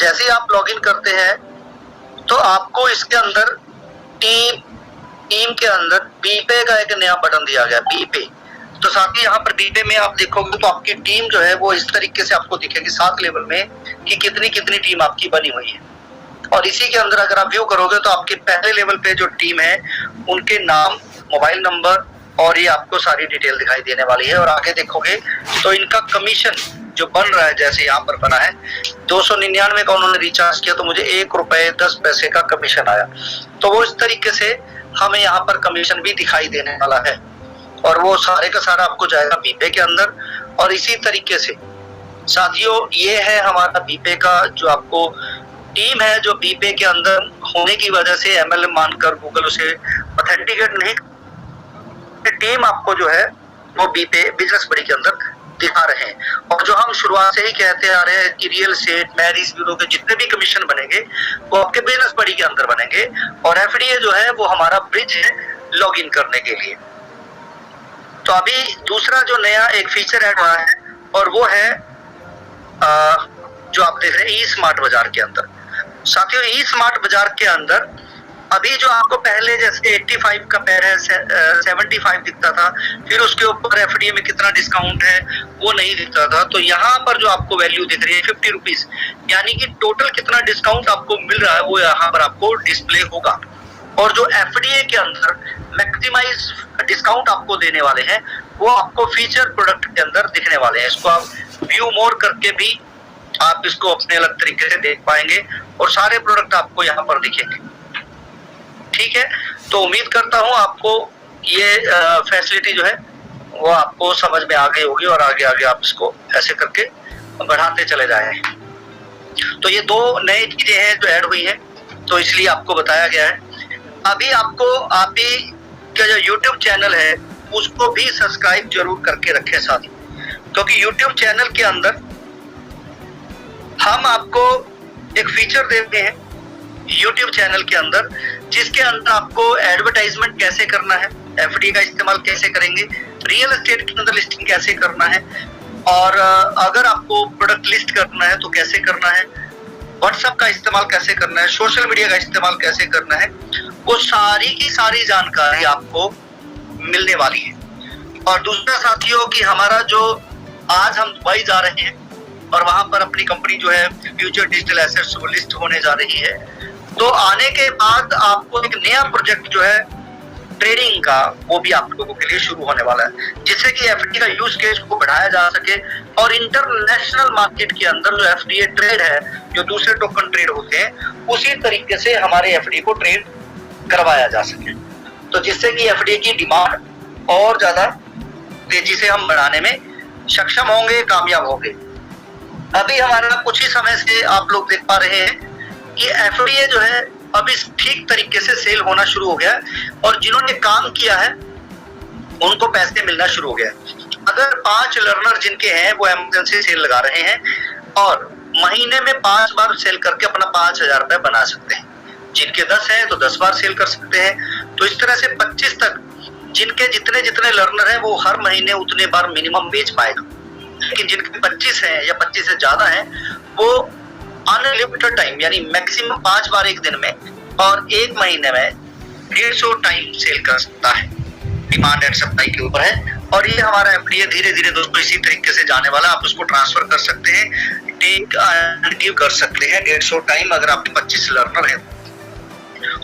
जैसे ही आप लॉगिन करते हैं तो आपको इसके अंदर टीम के अंदर बीपे का एक नया बटन दिया गया, बीपे। तो साथ ही यहाँ पर बीपे में आप देखोगे तो आपकी टीम जो है वो इस तरीके से आपको दिखेगी 7 लेवल में कि कितनी कितनी टीम आपकी बनी हुई है। और इसी के अंदर अगर आप व्यू करोगे तो आपके पहले लेवल पे जो टीम है उनके नाम, मोबाइल नंबर और ये आपको सारी डिटेल दिखाई देने वाली है। और आगे देखोगे तो इनका कमीशन जो बन रहा है, जैसे यहाँ पर बना है 299 का उन्होंने रिचार्ज किया तो मुझे 1 रुपए 10 पैसे का कमीशन आया। तो वो इस तरीके से हमें यहाँ पर कमीशन भी दिखाई देने वाला है और वो सारे का सारा आपको जाएगा बीपे के अंदर। और इसी तरीके से साथियों ये है हमारा बीपे का जो आपको टीम है, जो बीपे के अंदर होने की वजह से एमएलएम मानकर गूगल उसे ऑथेंटिकेट नहीं, टीम आपको जो है वो बीपे बिजनेस बड़ी के अंदर दिखा रहे हैं। और जो हम शुरुआत से ही कहते आ रहे हैं कि रियल एस्टेट, मैरिज ब्यूरो के जितने भी कमीशन बनेंगे वो आपके बिजनेस बड़ी के अंदर बनेंगे। और एफडीए जो है वो हमारा ब्रिज है लॉगिन करने के लिए। तो अभी दूसरा जो नया एक फीचर ऐड हुआ है और वो है जो आप देख रहे हैं ई स्मार्ट बाजार के अंदर। साथियों ई स्मार्ट बाजार के अंदर अभी जो आपको पहले जैसे 85 का पैर है 75 दिखता था, फिर उसके ऊपर एफडीए में कितना डिस्काउंट है वो नहीं दिखता था। तो यहाँ पर जो आपको वैल्यू दिख रही है 50 रुपीज, यानी कि टोटल कितना डिस्काउंट आपको मिल रहा है वो यहाँ पर आपको डिस्प्ले होगा। और जो एफडीए के अंदर मैक्सिमाइज डिस्काउंट आपको देने वाले हैं वो आपको फीचर प्रोडक्ट के अंदर दिखने वाले हैं। इसको आप व्यू मोर करके भी आप इसको अपने अलग तरीके से देख पाएंगे और सारे प्रोडक्ट आपको यहाँ पर दिखेंगे। ठीक है, तो उम्मीद करता हूँ आपको ये फैसिलिटी जो है वो आपको समझ में आ गई होगी और आगे आगे आप इसको ऐसे करके बढ़ाते चले जाएं। तो ये 2 नई चीजें हैं जो ऐड हुई हैं, तो इसलिए आपको बताया गया है। अभी आपको आप ही का जो YouTube चैनल है उसको भी सब्सक्राइब जरूर करके रखें साथी, क्योंकि YouTube चैनल के अंदर हम आपको एक फीचर देते हैं YouTube चैनल के अंदर, जिसके अंदर आपको एडवर्टाइजमेंट कैसे करना है, एफडी का इस्तेमाल कैसे करेंगे, रियल एस्टेट के अंदर लिस्टिंग कैसे करना है, और अगर आपको प्रोडक्ट लिस्ट करना है तो कैसे करना है, व्हाट्सएप का इस्तेमाल कैसे करना है, सोशल मीडिया का इस्तेमाल कैसे करना है, वो सारी की सारी जानकारी आपको मिलने वाली है। और दूसरा साथियों कि हमारा जो आज हम दुबई जा रहे हैं और वहां पर अपनी कंपनी जो है फ्यूचर डिजिटल एसेट्स वो लिस्ट होने जा रही है, तो आने के बाद आपको एक नया प्रोजेक्ट जो है ट्रेडिंग का वो भी आप लोगों के लिए शुरू होने वाला है, जिससे कि एफडी का यूज केस को बढ़ाया जा सके और इंटरनेशनल मार्केट के अंदर जो एफडीए ट्रेड है, जो दूसरे टोकन ट्रेड होते हैं, उसी तरीके से हमारे एफडी को ट्रेड करवाया जा सके, तो जिससे कि एफडी की डिमांड और ज्यादा तेजी से हम बढ़ाने में सक्षम होंगे, कामयाब होंगे। अभी हमारा कुछ ही समय से आप लोग देख पा रहे हैं कि एफडीए जो है अभी ठीक तरीके से सेल होना शुरू हो गया और जिन्होंने काम किया है उनको पैसे मिलना शुरू हो गया। अगर 5 लर्नर जिनके हैं वो इमरजेंसी सेल लगा रहे हैं और महीने में 5 बार सेल करके अपना 5000 रुपए बना सकते हैं। जिनके 10 हैं तो 10 बार सेल कर सकते हैं। तो इस तरह से 25 तक जिनके जितने जितने लर्नर हैं वो हर महीने उतने बार मिनिमम बेच पाएगा। लेकिन जिनके 25 हैं या 25 से ज्यादा हैं वो अनलिमिटेड टाइम यानी मैक्सिमम 5 बार एक दिन में और एक महीने में 150 टाइम सेल कर सकता है। डिमांड एंड सप्लाई के ऊपर है और ये हमारा एफडीए धीरे धीरे दोस्तों इसी तरीके से जाने वाला। आप उसको ट्रांसफर कर सकते हैं, टेक एंड गिव कर सकते हैं 150 टाइम अगर आपके 25 लर्नर है।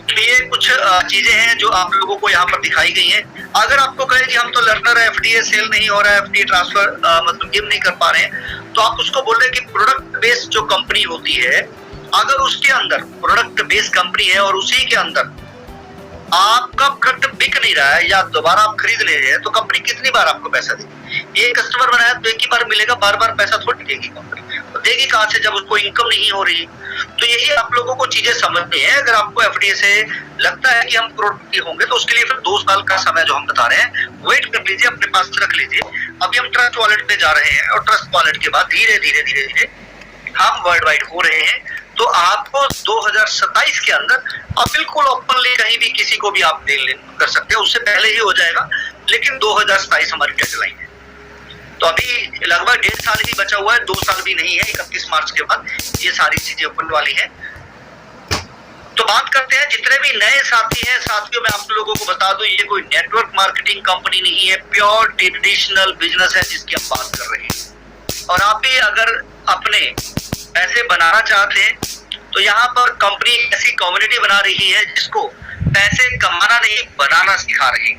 तो ये कुछ चीजें हैं जो आप लोगों को यहाँ पर दिखाई गई हैं। अगर आपको कहे कि हम तो लर्नर है, एफडीए सेल नहीं हो रहा है, एफडीए ट्रांसफर मतलब गिव नहीं कर पा रहे हैं, तो आप उसको बोल रहे हैं कि प्रोडक्ट बेस्ड जो कंपनी होती है, अगर उसके अंदर प्रोडक्ट बेस्ड कंपनी है और उसी के अंदर आपका प्रोडक्ट बिक नहीं रहा है या दोबारा आप खरीद ले रहे हैं, तो कंपनी कितनी बार आपको पैसा देगी? एक कस्टमर बनाया तो एक ही बार मिलेगा, बार बार पैसा थोड़ी देगी कंपनी, तो देगी कहाँ से जब उसको इनकम नहीं हो रही। तो यही आप लोगों को चीजें समझनी है। अगर आपको एफडीए से लगता है कि हम करोड़पति होंगे तो उसके लिए फिर 2 साल का समय जो हम बता रहे हैं वेट कर लीजिए, अपने पास रख लीजिए। अभी हम ट्रस्ट वॉलेट पे जा रहे हैं और ट्रस्ट वॉलेट के बाद धीरे धीरे धीरे धीरे हम वर्ल्ड वाइड हो रहे हैं। तो आपको 2027 के अंदर आप बिल्कुल ओपनली कहीं भी किसी को भी आप डील कर सकते हैं, उससे पहले ही हो जाएगा, लेकिन 2027 हमारी डेडलाइन है। तो अभी लगभग 1.5 साल ही बचा हुआ है, 2 साल भी नहीं है, 31 मार्च के बाद ये सारी चीजें ओपन वाली है। तो बात करते हैं जितने भी नए साथी हैं, साथियों मैं आप लोगों को बता दूं ये कोई नेटवर्क मार्केटिंग कंपनी नहीं है, प्योर ट्रेडिशनल बिजनेस है जिसकी हम बात कर रहे हैं। और आप भी अगर अपने पैसे बनाना चाहते हैं तो यहाँ पर कंपनी ऐसी कम्युनिटी बना रही है जिसको पैसे कमाना नहीं बनाना सिखा रही है,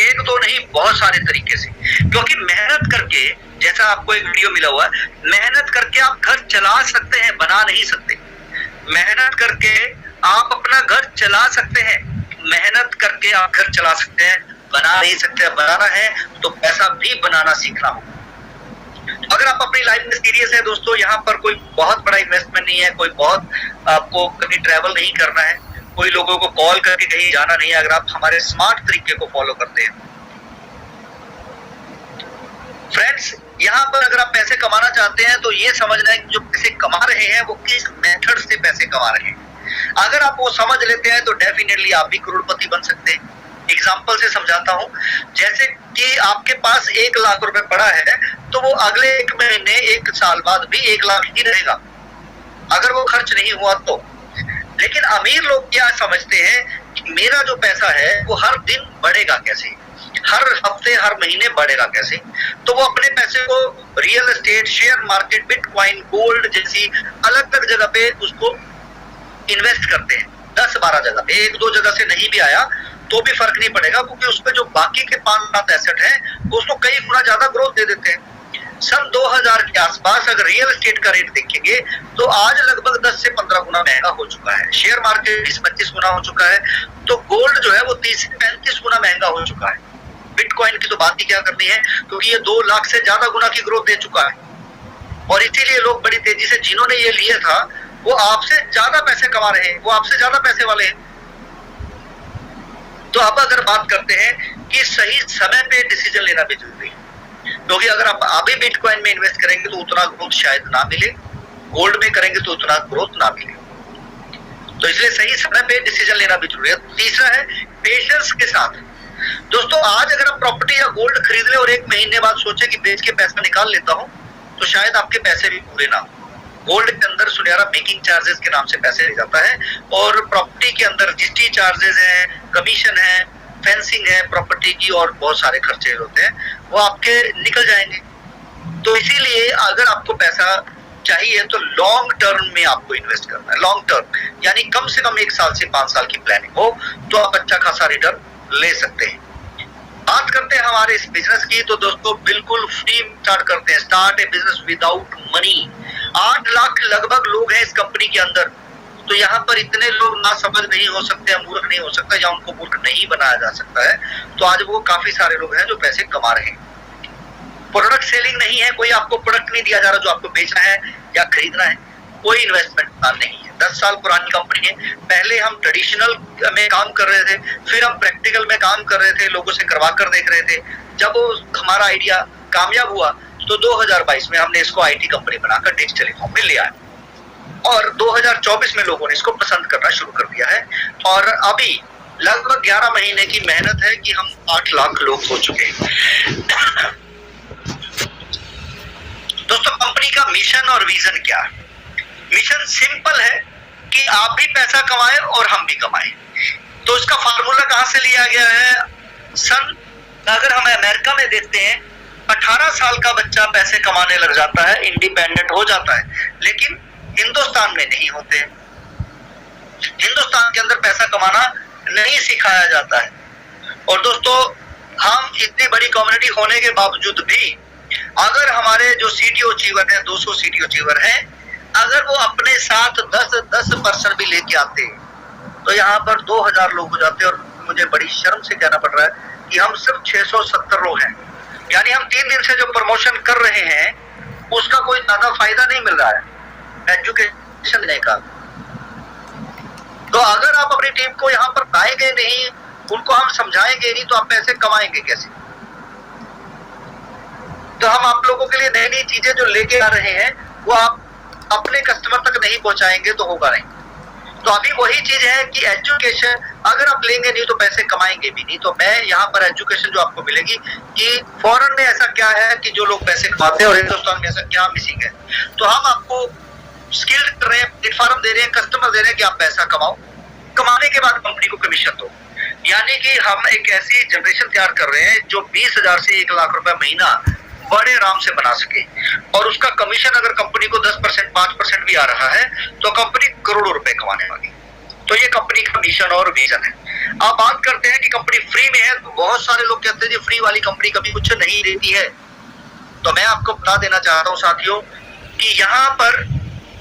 एक दो नहीं बहुत सारे तरीके से। क्योंकि मेहनत करके, जैसा आपको एक वीडियो मिला हुआ है, मेहनत करके आप घर चला सकते हैं, बना नहीं सकते। मेहनत करके आप अपना घर चला सकते हैं, मेहनत करके आप घर चला सकते हैं, बना नहीं सकते। बनाना है तो पैसा भी बनाना सीखना होगा। अगर आप अपनी लाइफ में सीरियस है दोस्तों, यहाँ पर कोई बहुत बड़ा इन्वेस्टमेंट नहीं है, कोई बहुत आपको कभी ट्रैवल नहीं करना है, कोई लोगों को कॉल करके कहीं जाना नहीं है, अगर आप हमारे स्मार्ट तरीके को फॉलो करते हैं। फ्रेंड्स, यहाँ पर अगर आप पैसे कमाना चाहते हैं तो ये समझना है कि जो पैसे कमा रहे हैं वो किस मेथड से पैसे कमा रहे हैं। अगर आप वो समझ लेते हैं तो डेफिनेटली आप भी करोड़पति बन सकते हैं। एग्जाम्पल से समझाता हूँ, जैसे कि आपके पास 1 लाख रुपए पड़ा है तो वो अगले 1 महीने 1 साल बाद भी 1 लाख ही रहेगा अगर वो खर्च नहीं हुआ तो। लेकिन अमीर लोग क्या समझते हैं कि मेरा जो पैसा है वो हर दिन बढ़ेगा कैसे, हर हफ्ते हर महीने बढ़ेगा कैसे। तो वो अपने पैसे को real estate, share market, bitcoin, gold जैसी अलग अलग जगह पे उसको इन्वेस्ट करते हैं, 10-12 जगह पे। 1-2 जगह से नहीं भी आया तो भी फर्क नहीं पड़ेगा, क्योंकि उसपे जो बाकी के 5-7 एसेट हैं उसको कई गुना ज्यादा ग्रोथ दे देते हैं। सन 2000 के आसपास अगर रियल एस्टेट का रेट देखेंगे तो आज लगभग 10 से 15 गुना महंगा हो चुका है, शेयर मार्केट 20-25 गुना हो चुका है, तो गोल्ड जो है वो 30 से 35 गुना महंगा हो चुका है। बिटकॉइन की तो बात ही क्या करनी है, क्योंकि ये 2 लाख से ज्यादा गुना की ग्रोथ दे चुका है। और इसीलिए लोग बड़ी तेजी से, जिन्होंने ये लिया था वो आपसे ज्यादा पैसे कमा रहे हैं, वो आपसे ज्यादा पैसे वाले हैं। तो अब अगर बात करते हैं कि सही समय पे डिसीजन लेना भी जरूरी है, क्योंकि अगर आप अभी बिटकॉइन में इन्वेस्ट करेंगे तो उतना ग्रोथ शायद ना मिले, गोल्ड में करेंगे तो उतना ग्रोथ ना मिले। तो इसलिए सही समय पे डिसीजन लेना भी जरूरी है। तीसरा है पेशेंस के साथ। दोस्तों, आज अगर आप प्रॉपर्टी या गोल्ड खरीद ले और 1 महीने बाद सोचे कि बेच के पैसा निकाल लेता हूं, तो शायद आपके पैसे भी पूरे ना हो। गोल्ड के अंदर सुनहरा मेकिंग चार्जेस के नाम से पैसे ले जाता है, और प्रॉपर्टी के अंदर रजिस्ट्री चार्जेस है, कमीशन है, फेंसिंग है प्रॉपर्टी की, और बहुत सारे खर्चे होते हैं, वो आपके निकल जाएंगे। तो इसीलिए अगर आपको पैसा चाहिए तो लॉन्ग टर्म में आपको इन्वेस्ट करना है। लॉन्ग टर्म यानी कम से कम 1 साल से 5 साल की प्लानिंग हो तो आप अच्छा खासा रिटर्न ले सकते हैं। बात करते हैं हमारे इस बिजनेस की, तो दोस्तों बिल्कुल फ्री स्टार्ट करते हैं। स्टार्ट ए बिजनेस विदाउट मनी। 8 लाख लगभग लोग हैं इस कंपनी के अंदर, तो यहाँ पर इतने लोग ना समझ नहीं हो सकते, मूर्ख नहीं हो सकता, या उनको मूर्ख नहीं बनाया जा सकता है। तो आज वो काफी सारे लोग हैं जो पैसे कमा रहे हैं। प्रोडक्ट सेलिंग नहीं है, कोई आपको प्रोडक्ट नहीं दिया जा रहा जो आपको बेचना है या खरीदना है, कोई इन्वेस्टमेंट प्लान नहीं है। 10 साल पुरानी कंपनी है। पहले हम ट्रेडिशनल में काम कर रहे थे, फिर हम प्रैक्टिकल में काम कर रहे थे, लोगों से करवा कर देख रहे थे। जब हमारा आइडिया कामयाब हुआ तो 2022 में हमने इसको आईटी कंपनी बनाकर डिश टेलीकॉम में ले आए, और 2024 में लोगों ने इसको पसंद करना शुरू कर दिया है। और अभी लगभग 11 महीने की मेहनत है कि हम 8 लाख लोग हो चुके हैं। दोस्तों, कंपनी का मिशन और विजन क्या है? मिशन सिंपल है कि आप भी पैसा कमाएं और हम भी कमाएं। तो इसका फार्मूला कहां से लिया गया है? अगर हम अमेरिका में देखते हैं, 18 साल का बच्चा पैसे कमाने लग जाता है, इंडिपेंडेंट हो जाता है, लेकिन हिंदुस्तान में नहीं होते। हिंदुस्तान के अंदर पैसा कमाना नहीं सिखाया जाता है। और दोस्तों, हम इतनी बड़ी कम्युनिटी होने के बावजूद भी अगर हमारे जो सीटीओ अचीवर हैं, 200 सीटीओ अचीवर हैं, अगर वो अपने साथ 10% भी लेके आते तो यहाँ पर 2000 लोग हो जाते। और मुझे बड़ी शर्म से कहना पड़ रहा है कि हम सिर्फ 670 लोग हैं। यानी हम 3 दिन से जो प्रमोशन कर रहे हैं उसका कोई ज्यादा फायदा नहीं मिल रहा है एजुकेशन देने का। तो अगर आप अपनी टीम को यहाँ पर लाएंगे नहीं, उनको हम समझाएंगे नहीं, तो आप पैसे कमाएंगे कैसे? तो हम आप लोगों के लिए नई नई चीजें जो लेके आ रहे हैं वो आप अपने कस्टमर तक नहीं पहुंचाएंगे तो होगा नहीं। तो अभी वही चीज है कि एजुकेशन अगर आप लेंगे नहीं तो पैसे कमाएंगे भी नहीं। तो मैं यहाँ पर एजुकेशन जो आपको मिलेगी कि फॉरेन में ऐसा क्या है कि जो लोग पैसे कमाते हैं और हिंदुस्तान में ऐसा क्या मिसिंग है। तो हम आपको स्किल्ड कर रहे हैं, प्लेटफॉर्म दे रहे हैं, कस्टमर दे रहे हैं कि आप पैसा कमाओ, कमाने के बाद कंपनी को कमीशन दो। यानी कि हम एक ऐसी जनरेशन तैयार कर रहे हैं जो 20,000 से 1 लाख रुपए महीना बड़े आराम से बना सके, और उसका कमीशन अगर कंपनी को 10%, 5% भी आ रहा है तो कंपनी करोड़ों रुपए कमाने वाली। तो ये कंपनी का मिशन और विजन है। आप बात करते हैं कि कंपनी फ्री में है, तो बहुत सारे लोग कहते हैं फ्री वाली कंपनी कभी कुछ नहीं देती है। तो मैं आपको बता देना चाहता हूँ साथियों कि यहाँ पर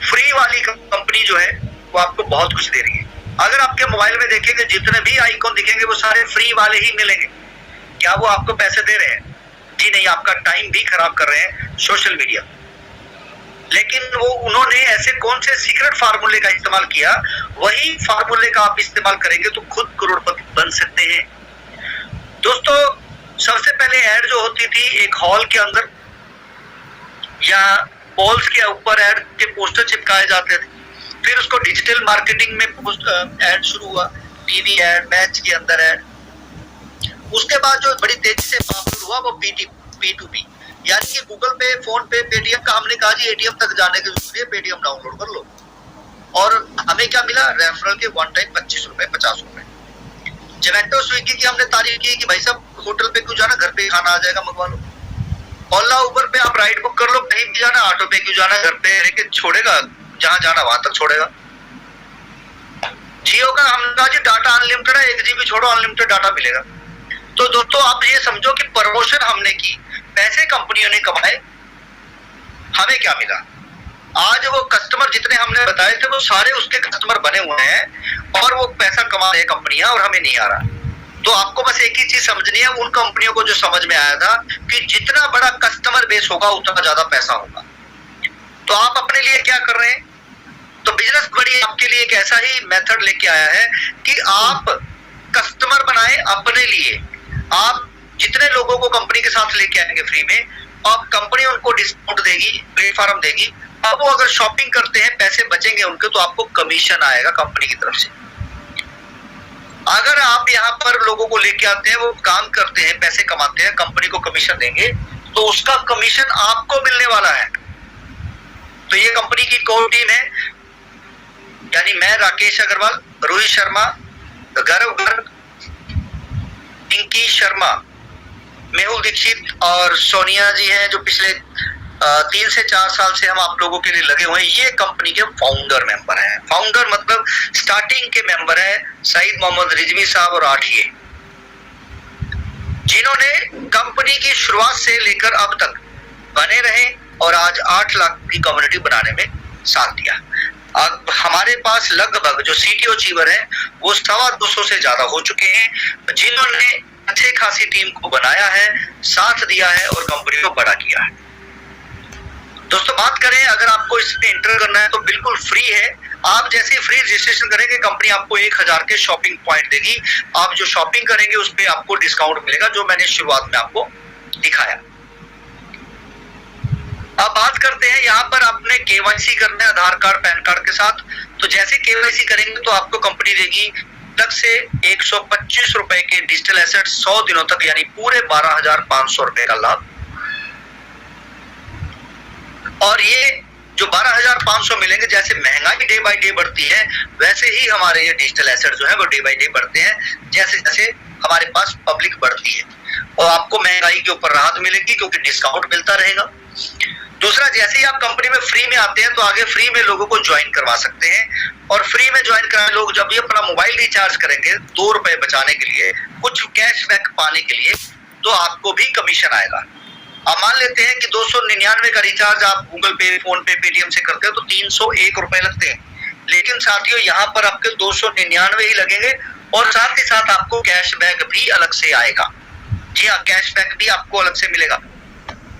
फ्री वाली कंपनी जो है वो आपको बहुत कुछ दे रही है। अगर आपके मोबाइल में देखेंगे जितने भी आइकॉन दिखेंगे वो सारे फ्री वाले ही मिलेंगे। क्या वो आपको पैसे दे रहे हैं? जी नहीं, आपका टाइम भी खराब कर रहे हैं सोशल मीडिया। लेकिन वो उन्होंने ऐसे कौन से सीक्रेट फार्मूले का इस्तेमाल किया, वही फार्मूले का आप इस्तेमाल करेंगे तो खुद करोड़पति बन सकते हैं। दोस्तों, सबसे पहले ऐड जो होती थी एक हॉल के अंदर या वॉल्स के ऊपर ऐड के पोस्टर चिपकाए जाते थे। फिर उसको डिजिटल मार्केटिंग में ऐड शुरू हुआ, टीवी ऐड, मैच के अंदर ऐड। उसके बाद जो बड़ी तेजी से पॉपुलर हुआ वो P2P, यानी कि गूगल पे, फोन पे, पेटीएम का हमने कहा जी एटीएम तक जाने के लिए पेटीएम डाउनलोड कर लो, और हमें क्या मिला? रेफरल के वन टाइम 25 रुपए, 50 रुपए। जोमेटो, स्विगी की हमने तारीफ की कि भाई साहब होटल पे क्यों जाना, घर पे खाना आ जाएगा, मंगवा लो। ओला, उबर पे आप राइड बुक कर लो, कहीं भी जाना, ऑटो पे क्यों जाना, घर पे लेके छोड़ेगा, जहां जाना वहां तक छोड़ेगा। जियो का हमने कहा जी डाटा अनलिमिटेड है, 1 GB छोड़ो अनलिमिटेड डाटा मिलेगा। तो दोस्तों आप ये समझो कि प्रमोशन हमने की, पैसे कंपनियों ने कमाए, हमें क्या मिला? आज वो कस्टमर जितने हमने बताए थे वो सारे उसके कस्टमर बने हुए हैं और वो पैसा कमा रहे हैं कंपनियां, और हमें नहीं आ रहा। तो आपको बस एक ही चीज समझनी है, उन कंपनियों को जो समझ में आया था कि जितना बड़ा कस्टमर बेस होगा उतना ज्यादा पैसा होगा। तो आप अपने लिए क्या कर रहे हैं? तो बिजनेस बड़ी आपके लिए एक ऐसा ही मेथड लेके आया है कि आप कस्टमर बनाए अपने लिए। आप जितने लोगों को कंपनी के साथ लेके आएंगे फ्री में, अब कंपनी उनको डिस्काउंट देगी, प्लेटफॉर्म देगी। अब वो अगर शॉपिंग करते हैं, पैसे बचेंगे उनके, तो आपको कमीशन आएगा कंपनी की तरफ से। अगर आप यहाँ पर लोगों को लेके आते हैं, वो काम करते हैं, पैसे कमाते हैं, कंपनी को कमीशन देंगे, तो उसका कमीशन आपको मिलने वाला है। तो ये कंपनी की कोर टीम है, यानी मैं राकेश अग्रवाल, रोहित शर्मा, गौरव गर्ग, पिंकी शर्मा, मेहुल दीक्षित और सोनिया जी हैं जो पिछले 3 से 4 साल से हम आप लोगों के लिए लगे हुए हैं। ये कंपनी के फाउंडर मेंबर हैं। फाउंडर मतलब स्टार्टिंग के मेंबर हैं सईद मोहम्मद रिजवी साहब और आठिए, जिन्होंने कंपनी की शुरुआत से लेकर अब तक बने रहे और आज 8 लाख की कम्युनिटी बनाने में साथ दिया। अब हमारे पास लगभग जो सीटीओ अचीवर है वो 225 से ज्यादा हो चुके हैं, जिन्होंने अच्छे खासी टीम को बनाया है, साथ दिया है और कंपनी को बड़ा किया है। दोस्तों बात करें, अगर आपको इसमें एंटर करना है तो बिल्कुल फ्री है। आप जैसे फ्री रजिस्ट्रेशन करेंगे, कंपनी आपको 1000 के शॉपिंग पॉइंट देगी। आप जो शॉपिंग करेंगे उस पर आपको डिस्काउंट मिलेगा, जो मैंने शुरुआत में आपको दिखाया। अब बात करते हैं, यहाँ पर आपने केवाईसी करना है आधार कार्ड, पैन कार्ड के साथ। तो जैसे केवाईसी करेंगे तो आपको कंपनी देगी तक से 125 रुपए के डिजिटल एसेट 100 दिनों तक, यानी पूरे 12,500 रुपए का लाभ। और ये जो 12,500 मिलेंगे, जैसे महंगाई डे बाय डे बढ़ती है वैसे ही हमारे ये डिजिटल एसेट जो है वो डे बाय डे बढ़ते हैं, जैसे जैसे हमारे पास पब्लिक बढ़ती है। और आपको महंगाई के ऊपर राहत मिलेगी क्योंकि डिस्काउंट मिलता रहेगा। दूसरा, जैसे ही आप कंपनी में फ्री में आते हैं तो आगे फ्री में लोगों को ज्वाइन करवा सकते हैं। और फ्री में ज्वाइन कराने लोग जब भी अपना मोबाइल रिचार्ज करेंगे 2 रुपए बचाने के लिए, कुछ कैशबैक पाने के लिए, तो आपको भी कमीशन आएगा। अब मान लेते हैं कि 299 का रिचार्ज आप गूगल पे, फोन पे, पेटीएम से करते हो तो 301 रुपए लगते हैं। लेकिन साथियों यहाँ पर आपके 299 ही लगेंगे और साथ ही साथ आपको कैशबैक भी अलग से आएगा। जी हाँ, कैशबैक भी आपको अलग से मिलेगा।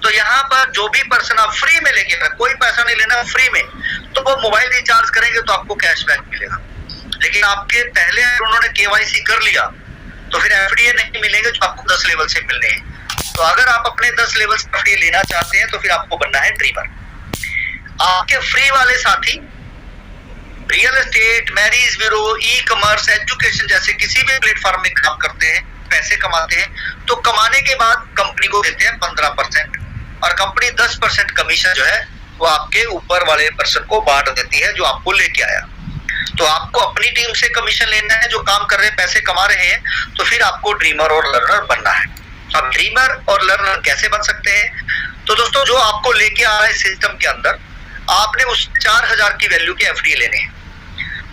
तो यहाँ पर जो भी पर्सन आप फ्री में लेके, कोई पैसा नहीं लेना, फ्री में, तो वो मोबाइल रिचार्ज करेंगे तो आपको कैशबैक मिलेगा। लेकिन आपके पहले उन्होंने केवाईसी कर लिया तो फिर एफडीए नहीं मिलेंगे जो आपको 10 लेवल से मिलने हैं। तो अगर आप अपने 10 लेवल से एफडीए लेना चाहते हैं तो फिर आपको बनना है ड्रीमर। आपके फ्री वाले साथी real estate, marriage bureau, e commerce, education जैसे किसी भी प्लेटफॉर्म में काम करते हैं, पैसे कमाते हैं, तो कमाने के बाद कंपनी को देते हैं 15% और कंपनी 10% कमीशन जो है वो आपके ऊपर वाले पर्सन को बांट देती है जो आपको लेके आया। तो आपको अपनी टीम से कमीशन लेना है, जो काम कर रहे हैं, पैसे कमा रहे हैं, तो फिर आपको ड्रीमर और लर्नर बनना है। अब ड्रीमर और लर्नर कैसे बन सकते हैं? तो दोस्तों, जो आपको लेके आ रहा है सिस्टम के अंदर, आपने उस 4000 की वैल्यू के एफडी लेने हैं।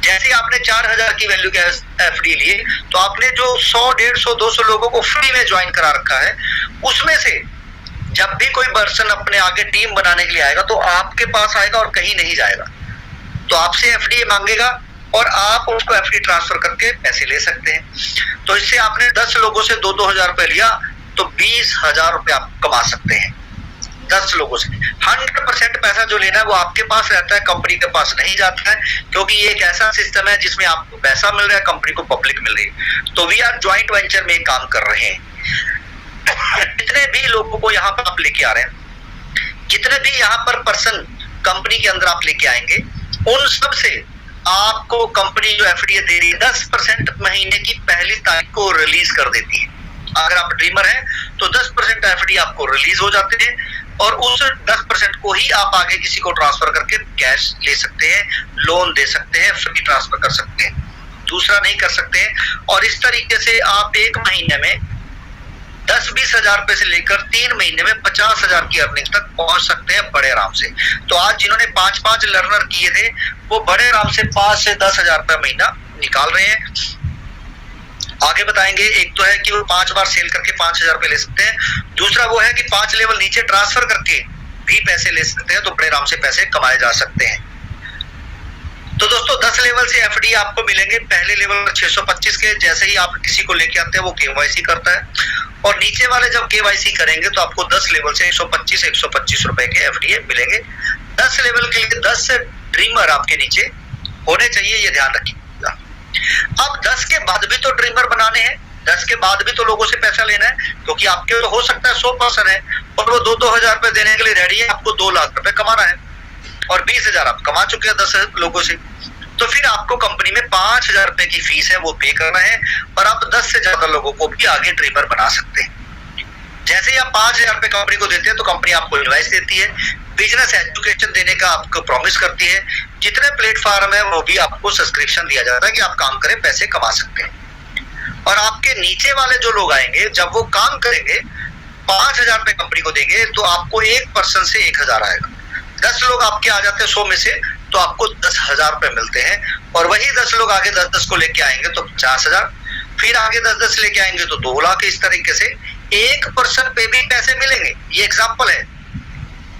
जैसे आपने 4000 की वैल्यू के एफडी लिए, तो आपने जो 100, 150, 200 लोगों को फ्री में ज्वाइन करा रखा है, उसमें से जब भी कोई पर्सन अपने आगे टीम बनाने के लिए आएगा तो आपके पास आएगा और कहीं नहीं जाएगा। तो आपसे एफडी मांगेगा और आप उसको एफडी ट्रांसफर करके पैसे ले सकते हैं। तो इससे आपने 10 लोगों से 2-2 हजार रुपए लिया तो 20,000 रुपए आप कमा सकते हैं 10 लोगों से। 100% पैसा जो लेना है वो आपके पास रहता है, कंपनी के पास नहीं जाता है, क्योंकि ये एक ऐसा सिस्टम है जिसमें आपको पैसा मिल रहा है, कंपनी को पब्लिक मिल रही है। तो वी आर ज्वाइंट वेंचर में काम कर रहे हैं। जितने भी लोगों को यहाँ पर आप लेके आ रहे हैं, जितने भी यहाँ पर पर्सन कंपनी के अंदर आप लेके आएंगे, उन सब से आपको कंपनी जो एफडी दे रही है 10% महीने की पहली तारीख को रिलीज कर देती है। अगर आप ड्रीमर हैं तो 10% एफडी आपको रिलीज हो जाते हैं और उस 10% को ही आप आगे किसी को ट्रांसफर करके कैश ले सकते हैं, लोन दे सकते हैं, फ्री ट्रांसफर कर सकते हैं, दूसरा नहीं कर सकते हैं। और इस तरीके से आप एक महीने में 10-20 हजार रुपए से लेकर 3 महीने में 50,000 की अर्निंग तक पहुंच सकते हैं बड़े आराम से। तो आज जिन्होंने 5-5 लर्नर किए थे वो बड़े आराम से 5 से 10 हजार रुपए महीना निकाल रहे हैं। आगे बताएंगे। एक तो है कि वो 5 बार सेल करके 5,000 रुपए ले सकते हैं, दूसरा वो है कि 5 लेवल नीचे ट्रांसफर करके भी पैसे ले सकते हैं, तो बड़े आराम से पैसे कमाए जा सकते हैं। तो दोस्तों 10 लेवल से एफडी आपको मिलेंगे। पहले लेवल 625 के, जैसे ही आप किसी को लेके आते हैं वो केवाईसी करता है और नीचे वाले जब केवाईसी करेंगे तो आपको 10 लेवल से 125 रुपए के एफडी मिलेंगे। 10 लेवल के लिए 10 ड्रीमर आपके नीचे होने चाहिए, ये ध्यान रखिएगा। अब 10 के बाद भी तो ड्रीमर बनाने हैं, 10 के बाद भी तो लोगों से पैसा लेना है, क्योंकि आपके तो हो सकता है 100 पर्सन है और वो 2-2 हजार रुपए देने के लिए रेडी है, आपको 2 लाख रुपए कमाना है और 20,000 आप कमा चुके हैं 10 लोगों से। तो फिर आपको कंपनी में 5,000 रुपए की फीस है वो पे करना है और आप 10 से ज्यादा लोगों को भी आगे ड्रीमर बना सकते हैं। जैसे ही आप 5,000 रुपए कंपनी को देते हैं तो कंपनी आपको इनवाइस देती है, बिजनेस एजुकेशन देने का आपको प्रॉमिस करती है। जितने प्लेटफॉर्म है वो भी आपको सब्सक्रिप्शन दिया जाता है कि आप काम करें, पैसे कमा सकते हैं। और आपके नीचे वाले जो लोग आएंगे, जब वो काम करेंगे 5,000 रुपए कंपनी को देंगे तो आपको एक पर्सन से 1,000 आएगा। 10 लोग आपके आ जाते हैं 100 में से तो आपको 10,000 रुपए मिलते हैं और वही 10 लोग आगे 10-10 को लेके आएंगे तो 50,000, फिर आगे 10-10 लेके आएंगे तो 2 लाख। इस तरीके से एक पर्सन पे भी पैसे मिलेंगे। ये एग्जांपल है।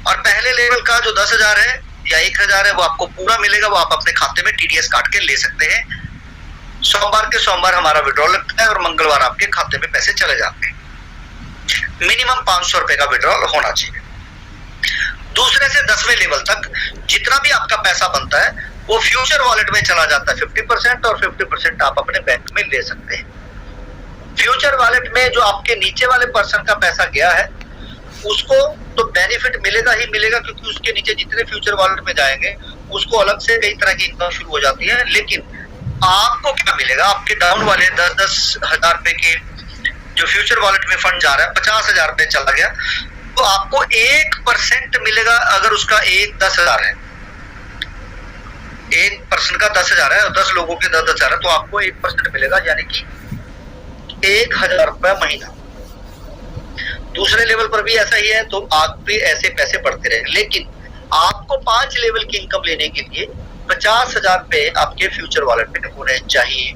और पहले लेवल का जो 10,000 है या 1,000 है वो आपको पूरा मिलेगा, वो आप अपने खाते में टीडीएस काट के ले सकते हैं। सोमवार के सोमवार हमारा विड्रॉल लगता है और मंगलवार आपके खाते में पैसे चले जाते हैं। मिनिमम 500 रुपए का विड्रॉल होना चाहिए। दूसरे से 10वें लेवल तक जितना भी आपका पैसा बनता है वो फ्यूचर वॉलेट में चला जाता है 50% और 50% आप अपने बैंक में ले सकते हैं। फ्यूचर वॉलेट में जो आपके नीचे वाले पर्सन का पैसा गया है उसको तो बेनिफिट मिलेगा ही मिलेगा, क्योंकि उसके नीचे जितने फ्यूचर वॉलेट में जाएंगे उसको अलग से कई तरह की इनकम शुरू हो जाती है। लेकिन आपको क्या मिलेगा? आपके डाउन वाले 10-10 हजार रुपए के जो फ्यूचर वॉलेट में फंड जा रहा है, 50,000 रुपए चला गया तो आपको 1% मिलेगा। अगर उसका 10,000 है, एक पर्सन का 10,000 है और 10 लोगों के 10,000 है तो आपको 1% मिलेगा, यानी कि 1,000 रुपए महीना। दूसरे लेवल पर भी ऐसा ही है, तो आप पे ऐसे पैसे बढ़ते रहे। लेकिन आपको 5 लेवल की इनकम लेने के लिए 50,000 रुपए आपके फ्यूचर वॉलेट में होने चाहिए।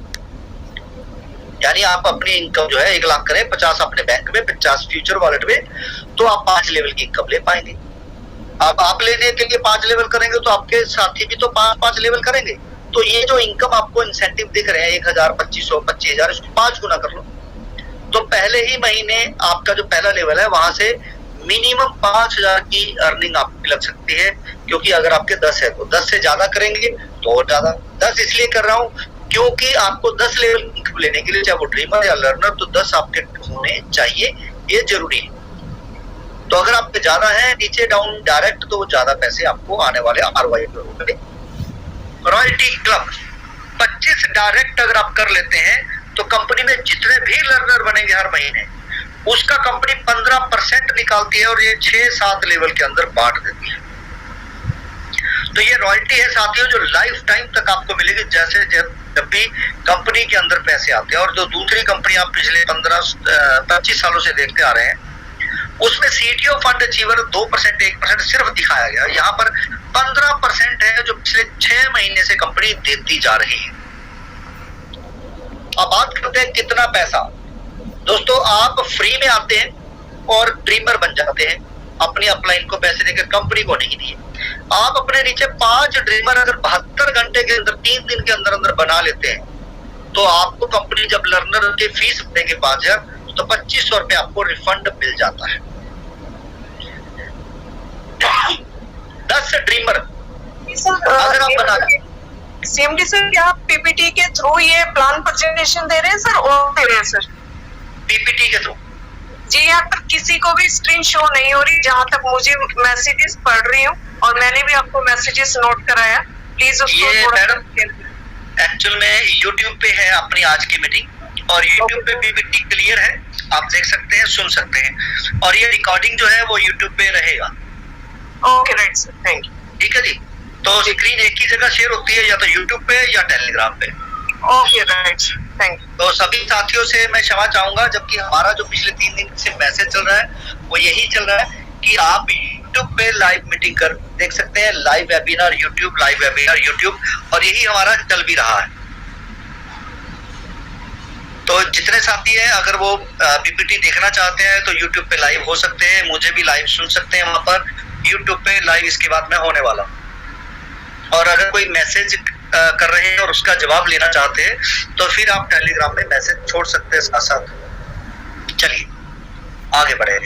यानी आप अपनी इनकम जो है 1 लाख करें, 50 अपने बैंक में, 50 फ्यूचर वॉलेट में, तो आप 5 लेवल की इनकम ले पाएंगे। अब आप लेने के लिए 5 लेवल करेंगे तो आपके साथी भी तो 5-5 लेवल करेंगे। तो ये जो इनकम आपको इंसेंटिव दिख रहे हैं 1,000, 2,500, 25,000, इसको 5 गुना कर लो। तो पहले ही महीने आपका जो पहला लेवल है वहां से मिनिमम 5,000 की अर्निंग आपकी लग सकती है, क्योंकि अगर आपके 10 है तो 10 से ज्यादा करेंगे तो और ज्यादा। 10 इसलिए कर रहा हूँ क्योंकि आपको 10 लेवल लेने के लिए, चाहे वो ड्रीमर या लर्नर, तो 10 आपके होने चाहिए, ये जरूरी है। तो अगर आपके ज्यादा है नीचे डाउन डायरेक्ट तो वो ज्यादा पैसे आपको आने वाले ROI पे होंगे। रॉयल्टी क्लब 25 डायरेक्ट अगर आप कर लेते हैं तो कंपनी में जितने भी लर्नर बनेंगे हर महीने उसका कंपनी 15% निकालती है और ये 6-7 लेवल के अंदर बांट देती है। तो ये रॉयल्टी है साथियों जो लाइफ टाइम तक आपको मिलेगी, जैसे जब भी कंपनी के अंदर पैसे आते हैं। और जो दूसरी कंपनी आप पिछले 15-25 सालों से देखते आ रहे हैं उसमें सीटीओ फंड अचीवर 2% 1% सिर्फ दिखाया गया, यहाँ पर 15% है जो पिछले 6 महीने से कंपनी देती जा रही है। अब बात करते हैं कितना पैसा। दोस्तों आप फ्री में आते हैं और ड्रीमर बन जाते हैं, अपनी अपलाइन को पैसे देकर, कंपनी को नहीं दिए। आप अपने नीचे 5 ड्रीमर अगर 72 घंटे के अंदर 3 दिन के अंदर अंदर बना लेते हैं तो आपको कंपनी जब लर्नर की फीस देंगे 5000 तो 2500 रुपए आपको रिफंड मिल जाता है। 10 ड्रीमर अगर आप बना सीएमडी सर क्या आप पीपीटी के थ्रू ये प्लान प्रेजेंटेशन दे रहे हैं सर और दे रहे हैं सर? पीपीटी के थ्रू जी, यहाँ तक किसी को भी स्क्रीन शो नहीं हो रही, जहाँ तक मुझे मैसेजेस पढ़ रही हूँ और मैंने भी आपको मैसेजेस नोट कराया। प्लीज उसको मैडम एक्चुअल में यूट्यूब पे है अपनी आज की मीटिंग और यूट्यूब पे पीपीटी क्लियर है, आप देख सकते हैं, सुन सकते हैं और ये रिकॉर्डिंग जो है वो यूट्यूब पे रहेगा। Okay right sir, thank you. ठीक है जी, तो स्क्रीन एक ही जगह शेयर होती है, या तो यूट्यूब पे या टेलीग्राम पे। Okay right, thank you. तो सभी साथियों से मैं क्षमा चाहूंगा, जबकि हमारा जो पिछले 3 दिन से मैसेज चल रहा है वो यही चल रहा है कि आप यूट्यूब पे लाइव मीटिंग कर देख सकते हैं, live webinar YouTube, live webinar YouTube, और यही हमारा चल भी रहा है। तो जितने साथी हैं अगर वो पीपीटी देखना चाहते हैं तो यूट्यूब पे लाइव हो सकते हैं, मुझे भी लाइव सुन सकते हैं वहां पर यूट्यूब पे लाइव। इसके बाद मैं होने वाला हूँ और अगर कोई मैसेज कर रहे हैं और उसका जवाब लेना चाहते हैं तो फिर आप टेलीग्राम में मैसेज छोड़ सकते हैं साथ साथ। चलिए आगे बढ़े।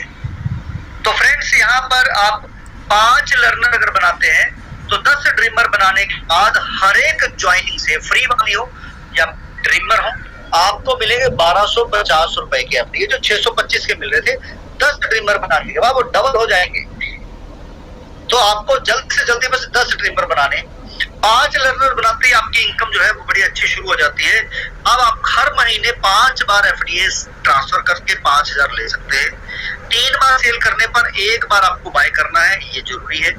तो फ्रेंड्स यहाँ पर आप 5 लर्नर अगर बनाते हैं तो 10 ड्रीमर बनाने के बाद हर एक ज्वाइनिंग से फ्री वाली हो या ड्रीमर हो आपको मिलेंगे 1250 रुपए के एफडी। ये जो 625 के मिल रहे थे 10 ड्रीमर बनाने के बाद वो डबल हो जाएंगे। तो आपको जल्द से जल्दी बस 10 ड्रीमर बनाने, 5 लर्नर बनाते ही आपकी इनकम जो है वो बड़ी अच्छी शुरू हो जाती है। अब आप हर महीने 5 बार एफडीएस ट्रांसफर करके 5000 ले सकते हैं। 3 बार सेल करने पर 1 बार आपको बाय करना है, ये जरूरी है,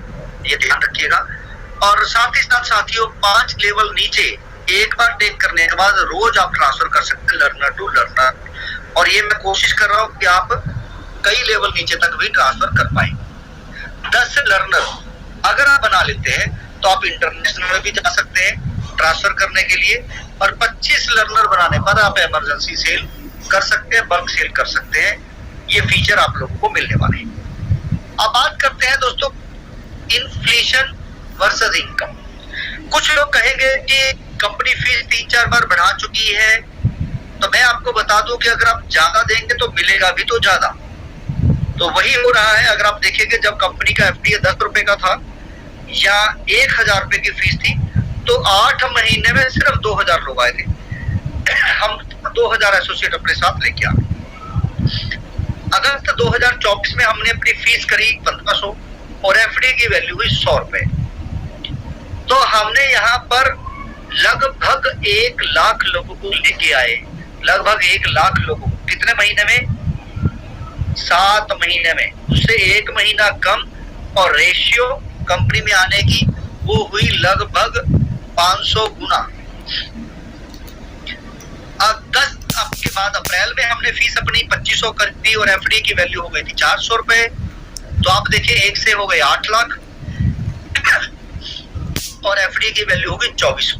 ये ध्यान रखिएगा। और साथ ही साथ साथियों 5 लेवल नीचे 1 बार टेक करने के बाद रोज आप ट्रांसफर कर सकते हैं लर्नर टू लर्नर। और ये मैं कोशिश कर रहा हूँ कि आप कई लेवल नीचे तक भी ट्रांसफर कर पाए। 10 लर्नर अगर आप बना लेते हैं तो आप इंटरनेशनल में भी जा सकते हैं ट्रांसफर करने के लिए, और 25 लर्नर बनाने पर आप इमरजेंसी सेल कर सकते हैं, बल्क सेल कर सकते हैं। ये फीचर आप लोगों को मिलने वाले हैं। अब बात करते हैं दोस्तों इन्फ्लेशन वर्सेस इनकम। कुछ लोग कहेंगे कि कंपनी फीस 3-4 बार बढ़ा चुकी है, तो मैं आपको बता दूं कि अगर आप ज्यादा देंगे तो मिलेगा भी तो ज्यादा। तो वही हो रहा है। अगर आप देखेंगे जब कंपनी का एफडीए 10 रुपए का था या 1000 रुपए की फीस थी तो 8 महीने में सिर्फ 2000 लोग आए थे। हम 2000 एसोसिएट अपने साथ लेके आ गए। अगस्त 2024 में हमने अपनी फीस करी 1500 और एफडी की वैल्यू हुई 100 रुपए। तो हमने यहाँ पर लगभग 1 लाख लोगों को लेके आए, लगभग 1 लाख लोगों को। कितने महीने में? 7 महीने में। उससे 1 महीना कम, और रेशियो कंपनी में आने की वो हुई लगभग 500 गुना। अगस्त के बाद अप्रैल में हमने फीस अपनी 2500 कर दी और एफडी की वैल्यू हो गई थी 400 रुपए। तो आप देखिए 1 से हो गए 8 लाख और एफडी की वैल्यू हो गई 2400।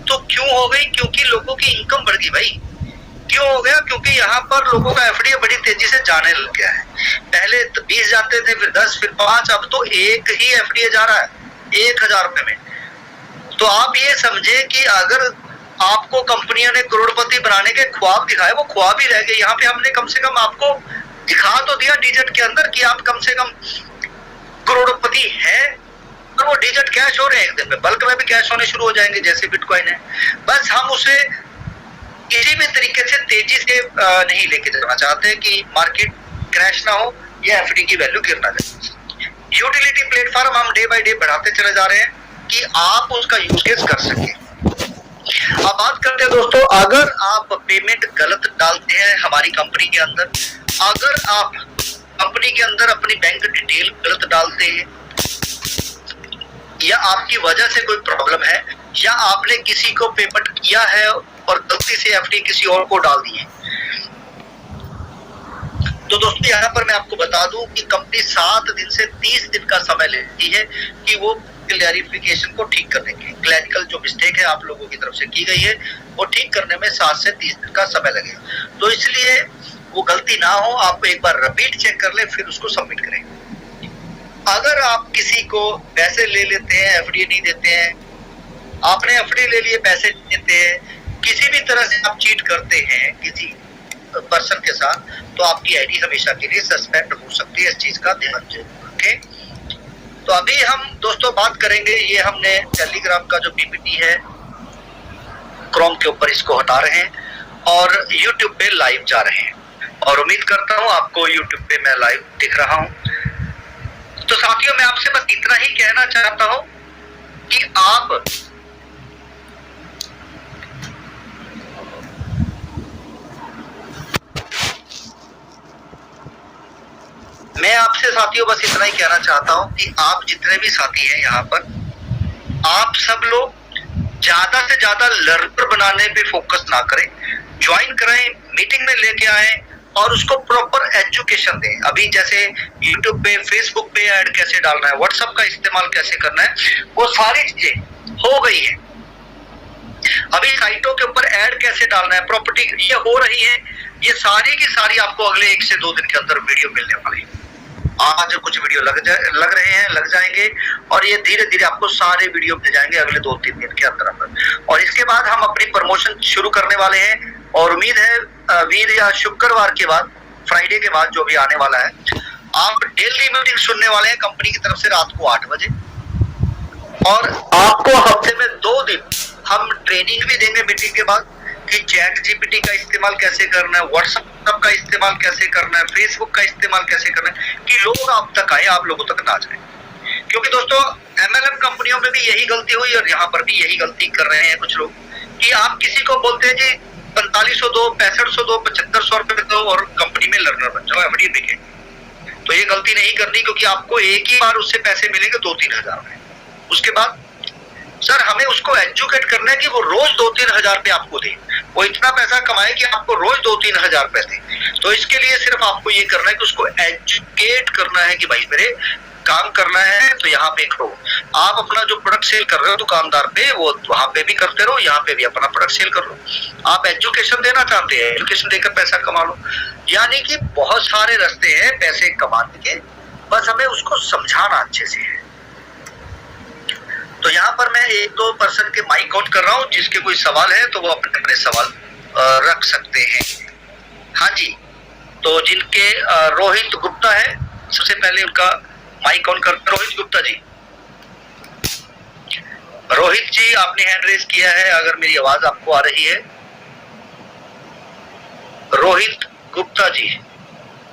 तो क्यों हो गई? क्योंकि लोगों की इनकम बढ़ गई भाई। क्यों हो गया? क्योंकि यहाँ पर लोगों का एफडी बड़ी तेजी से जाने लग गया है। पहले 20 जाते थे, फिर 10, फिर 5, अब तो एक ही एफडी जा रहा है 1000 रुपए में। तो आप ये समझे कि अगर आपको कंपनियों ने करोड़पति बनाने के ख्वाब दिखाए, वो ख्वाब ही रह गए। यहाँ पे हमने कम से कम आपको दिखा तो दिया डिजिट के अंदर कि आप कम से कम करोड़पति है, और वो डिजिट कैश हो रहे हैं एक दिन में, बल्क में भी कैश होने शुरू हो जाएंगे जैसे बिटकॉइन है। बस हम उसे किसी भी तरीके से तेजी से नहीं लेके जाना चाहते कि मार्केट क्रैश ना हो या एफडी की वैल्यू गिर ना जाए। यूटिलिटी प्लेटफॉर्म हम डे बाय डे बढ़ाते चले जा रहे हैं। कि आप उसका यूजेस कर सके। अब बात करते हैं दोस्तों, अगर आप पेमेंट गलत डालते हैं हमारी कंपनी के अंदर, अगर आप कंपनी के अंदर अपनी बैंक डिटेल गलत डालते हैं, या आपकी वजह से कोई प्रॉब्लम है, या आपने किसी को पेमेंट किया है और गलती से एफडी किसी और को डाल दी है, तो दोस्तों यहाँ पर मैं आपको बता दूं कि कंपनी 7 दिन से 30 दिन का समय लेती है कि वो क्लैरिफिकेशन को ठीक करने के, क्लैरिकल जो मिस्टेक है आप लोगों की तरफ से की गई है वो ठीक करने में 7 से 30 दिन का समय लगेगा। तो इसलिए वो गलती ना हो, आप एक बार रिपीट चेक कर ले फिर उसको सबमिट करें। अगर आप किसी को पैसे ले लेते हैं, एफडी नहीं देते हैं, आपने एफडी ले लिए पैसे देते हैं, किसी भी तरह से आप चीट करते हैं किसी पर्सन के साथ, तो आपकी आईडी हमेशा के लिए सस्पेंड हो सकती है। इस चीज का ध्यान जरूर रखें। तो अभी हम दोस्तों बात करेंगे, ये हमने टेलीग्राम का जो पीपीटी है क्रोम के ऊपर इसको हटा रहे हैं और यूट्यूब पे लाइव जा रहे हैं, और उम्मीद करता हूं आपको यूट्यूब पे मैं लाइव दिख रहा हूं। तो साथियों मैं आपसे बस इतना ही कहना चाहता हूं कि मैं आपसे साथियों बस इतना ही कहना चाहता हूं कि आप जितने भी साथी हैं यहाँ पर, आप सब लोग ज्यादा से ज्यादा लर्नर बनाने पे फोकस ना करें, ज्वाइन कराएं, मीटिंग में लेके आए और उसको प्रॉपर एजुकेशन दें। अभी जैसे यूट्यूब पे, फेसबुक पे ऐड कैसे डालना है, व्हाट्सएप का इस्तेमाल कैसे करना है, वो सारी चीजें हो गई है। अभी साइटों के ऊपर ऐड कैसे डालना है, प्रॉपर्टी ये हो रही है, ये सारी की सारी आपको अगले 1 से 2 दिन के अंदर वीडियो मिलने वाली है। आज कुछ वीडियो लग रहे हैं, लग जाएंगे, और ये धीरे धीरे आपको सारे वीडियो मिल जाएंगे अगले 2-3 दिन के अंदर। और इसके बाद हम अपनी प्रमोशन शुरू करने वाले हैं, और उम्मीद है वीर या शुक्रवार के बाद, फ्राइडे के बाद जो भी आने वाला है, आप डेली मीटिंग सुनने वाले हैं कंपनी की तरफ से रात को 8 बजे। और आपको हफ्ते में 2 दिन हम ट्रेनिंग भी देंगे मीटिंग के बाद कि चैट जीपीटी का इस्तेमाल कैसे करना है, व्हाट्सएप का इस्तेमाल कैसे करना है, फेसबुक का इस्तेमाल कैसे करना है, कि लोग आप तक आए, आप लोगों तक ना जाए। क्योंकि दोस्तों एमएलएम कंपनियों में भी यही गलती हुई और यहाँ पर भी यही गलती कर रहे हैं कुछ लोग, कि आप किसी को बोलते हैं जी 4500 दो, 6500 दो, 7500 रुपए दो और कंपनी में लर्नर बन जाओ, एफडी बिके। तो ये गलती नहीं करनी, क्योंकि आपको एक ही बार उससे पैसे मिलेंगे 2-3 हजार में। उसके बाद सर हमें उसको एजुकेट करना है कि वो रोज 2-3 हजार पे आपको दे, वो इतना पैसा कमाए कि आपको रोज 2-3 हजार पैसे। तो इसके लिए सिर्फ आपको ये करना है कि उसको एजुकेट करना है कि भाई मेरे काम करना है तो यहाँ पे करो। आप अपना जो प्रोडक्ट सेल कर रहे हो दुकानदार पे, वो वहां पे भी करते रहो, यहाँ पे भी अपना प्रोडक्ट सेल कर लो। आप एजुकेशन देना चाहते हैं, एजुकेशन देकर पैसा कमा लो। यानी कि बहुत सारे रास्ते हैं पैसे कमाने के, बस हमें उसको समझाना अच्छे से है। तो यहाँ पर मैं 1-2 पर्सन के माइक आउट कर रहा हूँ, जिसके कोई सवाल है तो वो अपने अपने सवाल रख सकते हैं। हाँ जी, तो जिनके रोहित गुप्ता है, सबसे पहले उनका माइक ऑन करते। रोहित गुप्ता जी, रोहित जी आपने हैंड रेज किया है, अगर मेरी आवाज आपको आ रही है। रोहित गुप्ता जी।